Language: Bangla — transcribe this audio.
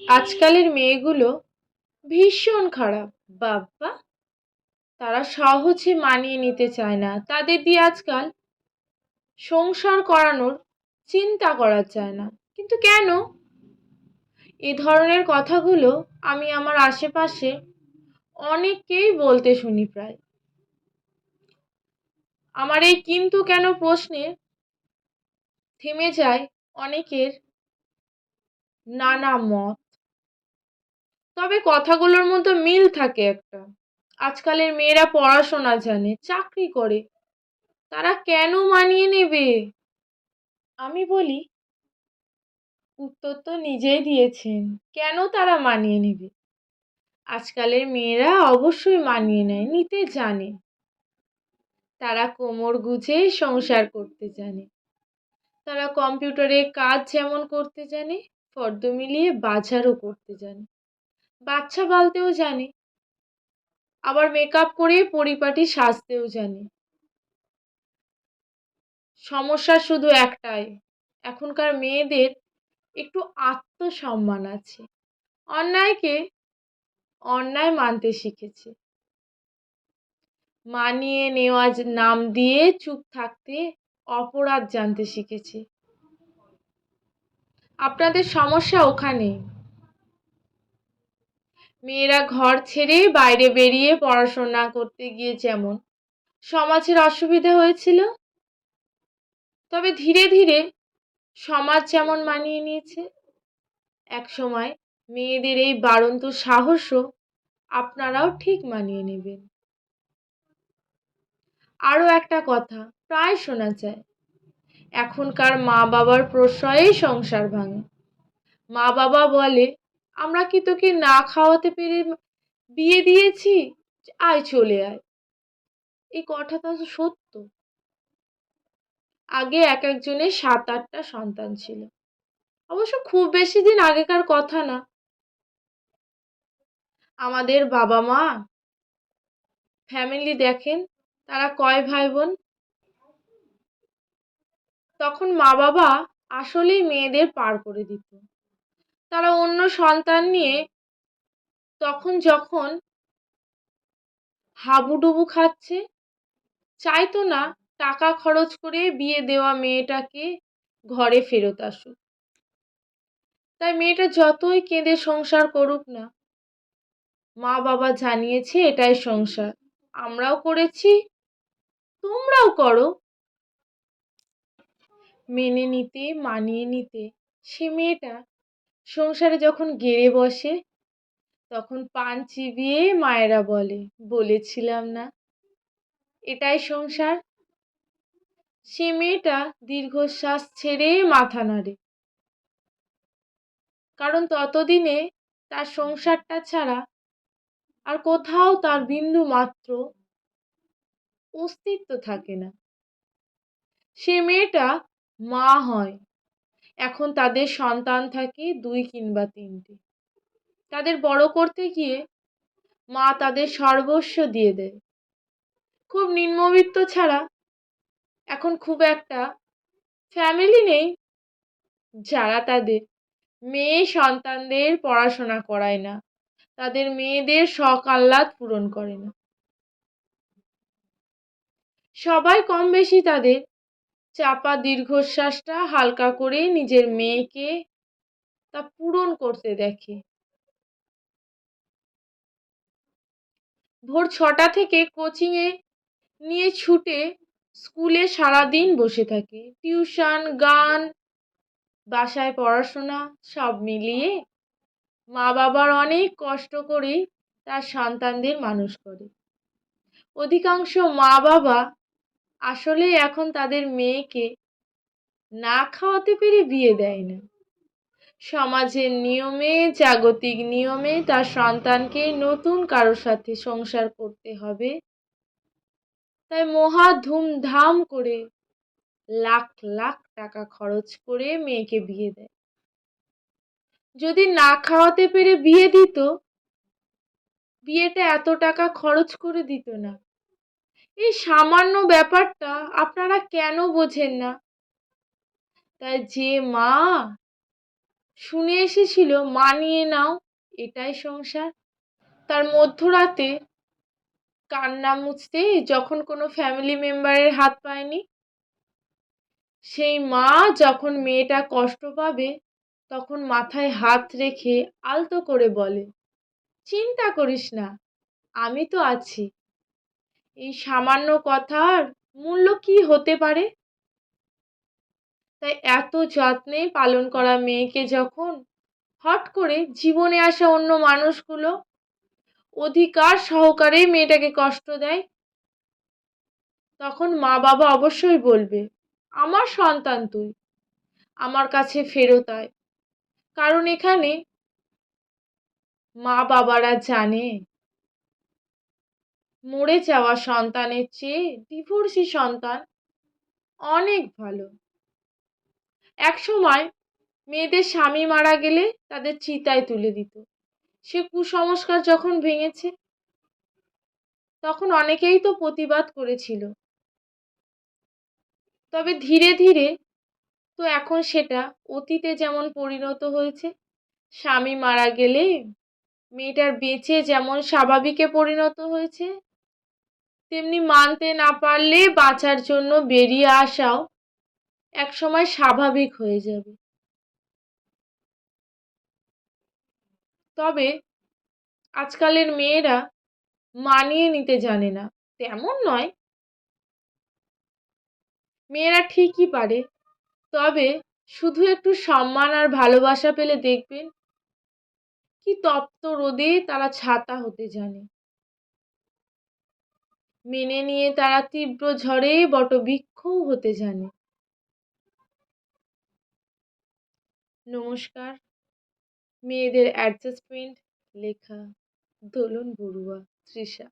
আজকালের মেয়েগুলো ভীষণ খারাপ বাবা। তারা সহজে মানিয়ে নিতে চায় না, তাদের দিয়ে আজকাল সংসার করানোর চিন্তা করা যায় না। কিন্তু কেন? এ ধরনের কথাগুলো আমি আমার আশেপাশে অনেককেই বলতে শুনি প্রায়। আমার এই কিন্তু কেন প্রশ্নে থেমে যায় অনেকের নানা মত। তবে কথাগুলোর মধ্যে মিল থাকে একটা। আজকালের মেয়েরা পড়াশোনা জানে, চাকরি করে, তারা কেন মানিয়ে নেবে? আমি বলি, উত্তর তো নিজেই দিয়েছেন। কেন তারা মানিয়ে নেবে? আজকালের মেয়েরা অবশ্যই মানিয়ে নেয়, নিতে জানে। তারা কোমর গুজে সংসার করতে জানে। তারা কম্পিউটারে কাজ যেমন করতে জানে, ফর্দ মিলিয়ে বাজারও করতে জানে। বাচ্চা পালতেও জানে, আবার মেকআপ করে পরিপাটি সাজতেও জানে। সমস্যা শুধু একটাই, এখনকার মেয়েদের একটু আত্মসম্মান আছে। অন্যায়কে অন্যায় মানতে শিখেছে। মানিয়ে নেওয়া নাম দিয়ে চুপ থাকতে অপরাধ জানতে শিখেছে। আপনাদের সমস্যা ওখানে। মেয়েরা ঘর ছেড়ে বাইরে বেরিয়ে পড়াশোনা করতে গিয়ে যেমন সমাজের অসুবিধা হয়েছিল, তবে ধীরে ধীরে সমাজ যেমন মানিয়ে নিয়েছে, একসময় মেয়েদের এই বাড়ন্ত সাহসও আপনারাও ঠিক মানিয়ে নেবেন। আরও একটা কথা প্রায় শোনা যায়, এখনকার মা বাবার প্রশ্রয়েই সংসার ভাঙে। মা বাবা বলে, আমরা কি তোকে না খাওয়াতে পেরে বিয়ে দিয়েছি, আয় চলে আয়। এই কথাটা তো সত্য। আগে এক একজনের 7-8টা সন্তান ছিল, অবশ্য খুব বেশি দিন আগেকার কথা না। আমাদের বাবা মা ফ্যামিলি দেখেন, তারা কয় ভাই বোন। তখন মা বাবা আসলেই মেয়েদের পার করে দিত। তারা অন্য সন্তান নিয়ে তখন যখন হাবুডুবু খাচ্ছে, চাইতো না টাকা খরচ করে বিয়ে দেওয়া মেয়েটাকে ঘরে ফেরত আসুক। তাই মেয়েটা যতই কেঁদে সংসার করুক না, মা বাবা জানিয়েছে এটাই সংসার, আমরাও করেছি, তোমরাও করো। মেনে নিতে, মানিয়ে নিতে সে মেয়েটা সংসারে যখন গেড়ে বসে, তখন পান চিবিয়ে মায়েরা বলে, বলেছিলাম না এটাই সংসার। সে মেয়েটা দীর্ঘশ্বাস ছেড়ে মাথা নাড়ে, কারণ ততদিনে তার সংসারটা ছাড়া আর কোথাও তার বিন্দু মাত্র অস্তিত্ব থাকে না। সে মেয়েটা মা হয়, এখন তাদের সন্তান থাকে 2 কিংবা 3টে। তাদের বড় করতে গিয়ে মা তাদের সর্বস্ব দিয়ে দেয়। খুব নিম্নবিত্ত ছাড়া এখন খুব একটা ফ্যামিলি নেই যারা তাদের মেয়ে সন্তানদের পড়াশোনা করায় না, তাদের মেয়েদের শখ আহ্লাদ পূরণ করে না। সবাই কম বেশি তাদের চাপা দীর্ঘশ্বাসটা হালকা করে নিজের মেয়েকে তা পূরণ করতে দেখে। ভোর 6টা থেকে কোচিংয়ে নিয়ে ছুটে স্কুলে সারাদিন বসে থাকে, টিউশন, গান, বাসায় পড়াশোনা সব মিলিয়ে মা বাবার অনেক কষ্ট করেই তার সন্তানদের মানুষ করে। অধিকাংশ মা বাবা আসলে এখন তাদের মেয়েকে না খাওয়াতে পেরে বিয়ে দেয় না। সমাজের নিয়মে, জাগতিক নিয়মে তার সন্তানকে নতুন কারোর সাথে সংসার করতে হবে, তাই মহা ধুমধাম করে লাখ লাখ টাকা খরচ করে মেয়েকে বিয়ে দেয়। যদি না খাওয়াতে পেরে বিয়ে দিত, বিয়েটা এত টাকা খরচ করে দিত না। এই সামান্য ব্যাপারটা আপনারা কেন বোঝেন না? তাই যে মা শুনে এসেছিল মানিয়ে নাও, এটাই সংসার। তার মধ্যরাতে কান্না মুছতে যখন কোনো ফ্যামিলি মেম্বারের হাত পায়নি, সেই মা যখন মেয়েটা কষ্ট পাবে তখন মাথায় হাত রেখে আলতো করে বলে, চিন্তা করিস না, আমি তো আছি। এই সামান্য কথার মূল্য কি হতে পারে? তাই এত যত্নে পালন করা মেয়েকে যখন হট করে জীবনে আসা অন্য মানুষগুলো অধিকার সহকারে মেয়েটাকে কষ্ট দেয়, তখন মা বাবা অবশ্যই বলবে, আমার সন্তান তুই, আমার কাছে ফেরত আয়। কারণ এখানে মা বাবারা জানে মরে যাওয়া সন্তানের চেয়ে ডিভোর্সি সন্তান অনেক ভালো। একসময় মেয়েদের স্বামী মারা গেলে তাদের চিতায় তুলে দিত। সে কুসংস্কার যখন ভেঙেছে তখন অনেকেই তো প্রতিবাদ করেছিল, তবে ধীরে ধীরে তো এখন সেটা অতীতে যেমন পরিণত হয়েছে। স্বামী মারা গেলে মেয়েটার বেঁচে যেমন স্বাভাবিকে পরিণত হয়েছে, তেমনি মানতে না পারলে বাঁচার জন্য বেরিয়ে আসাও একসময় স্বাভাবিক হয়ে যাবে। তবে আজকালের মেয়েরা মানিয়ে নিতে জানে না, তেমন নয়, মেয়েরা ঠিকই পারে। তবে শুধু একটু সম্মান আর ভালোবাসা পেলে দেখবেন কি তপ্ত রোদে তারা ছাতা হতে জানে। মেনে নিয়ে তারা তীব্র ঝড়ে বটবৃক্ষও হতে জানে। নমস্কার। মেয়েদের অ্যাডজাস্টমেন্ট লেখা দোলন বড়ুয়া, তৃষা।